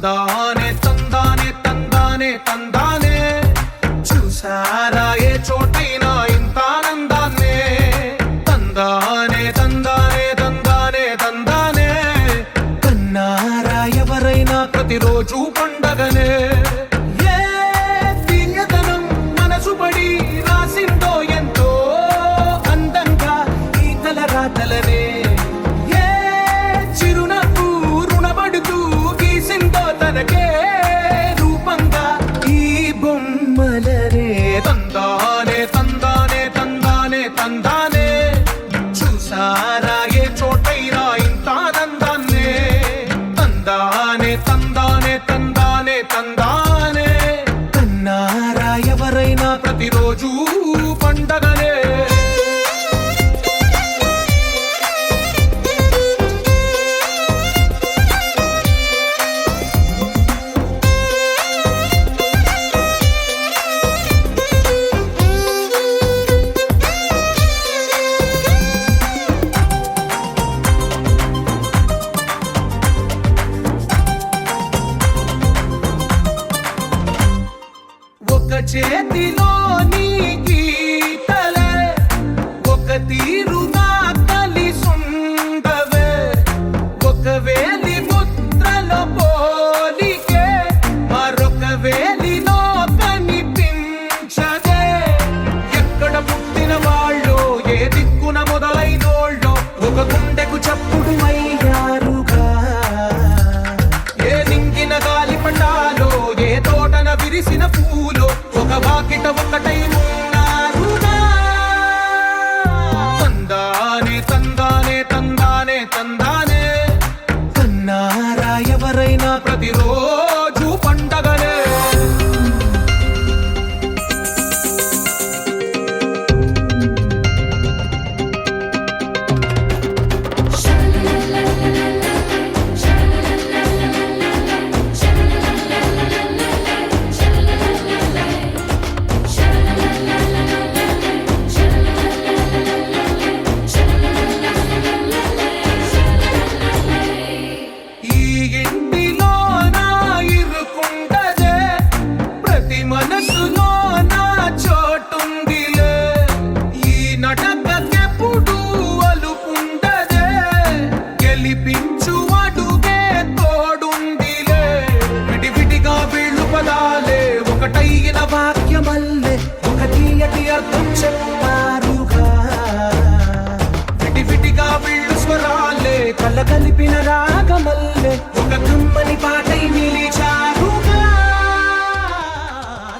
తందానే తందానే తందానే తందానే చూసారా ఏ చోటైనా ఇంత ఆనందాన్నే తందానే తందానే తందానే తందానే కన్నారా ఎవరైనా ప్రతిరోజు పండగనే ఏ తీయదనం మనసు పడి రాసిందో ఎంతో అందంగా ఈ తలరాతలనే తనకే రూపంగా ఈ బొమ్మలనే తందానే తందానే తందానే తందానే చూసారా ఏ చోటైనా ఇంత ఆనందాన్నే తందానే తందానే తందానే తందానే కన్నారా ఎవరైనా ప్రతిరోజు పండగనే ఒక చేతిలో నీ గీతలే ఒక తీరుగా కలిసుండవే ఒక వేలి ముద్రలో పోలికే మరొక వేలిలో కనిపించదే ఎక్కడ పుట్టిన వాళ్ళు ఏ దిక్కున మొదలైనోళ్ళో ఒక గుండెకు చప్పుడు అయ్యారుగా ఏ నింగిన గాలి పండాలో ఏ తోటన విరిసిన పూలో ఒక వాకిట ఒకటై ఉన్నారుగా తందానే తందానే తందానే తందానే కన్నారా ఎవరైనా ప్రతిరోజు పండగనే మనసులో నా చోటుందిలే ఈ నటకెప్పుడు అలుపుండదే గెలిపించు అడుగే తోడుందిలే విడివిడిగా వీళ్ళు పదాలే ఒకటైన వాక్యమల్లే ఒక తీయటి అర్థం చెప్పారుగా విడివిడిగా వీళ్ళు స్వరాలే కలగలిపిన రాగమల్లే ఒక కమ్మని పాటై నిలిచి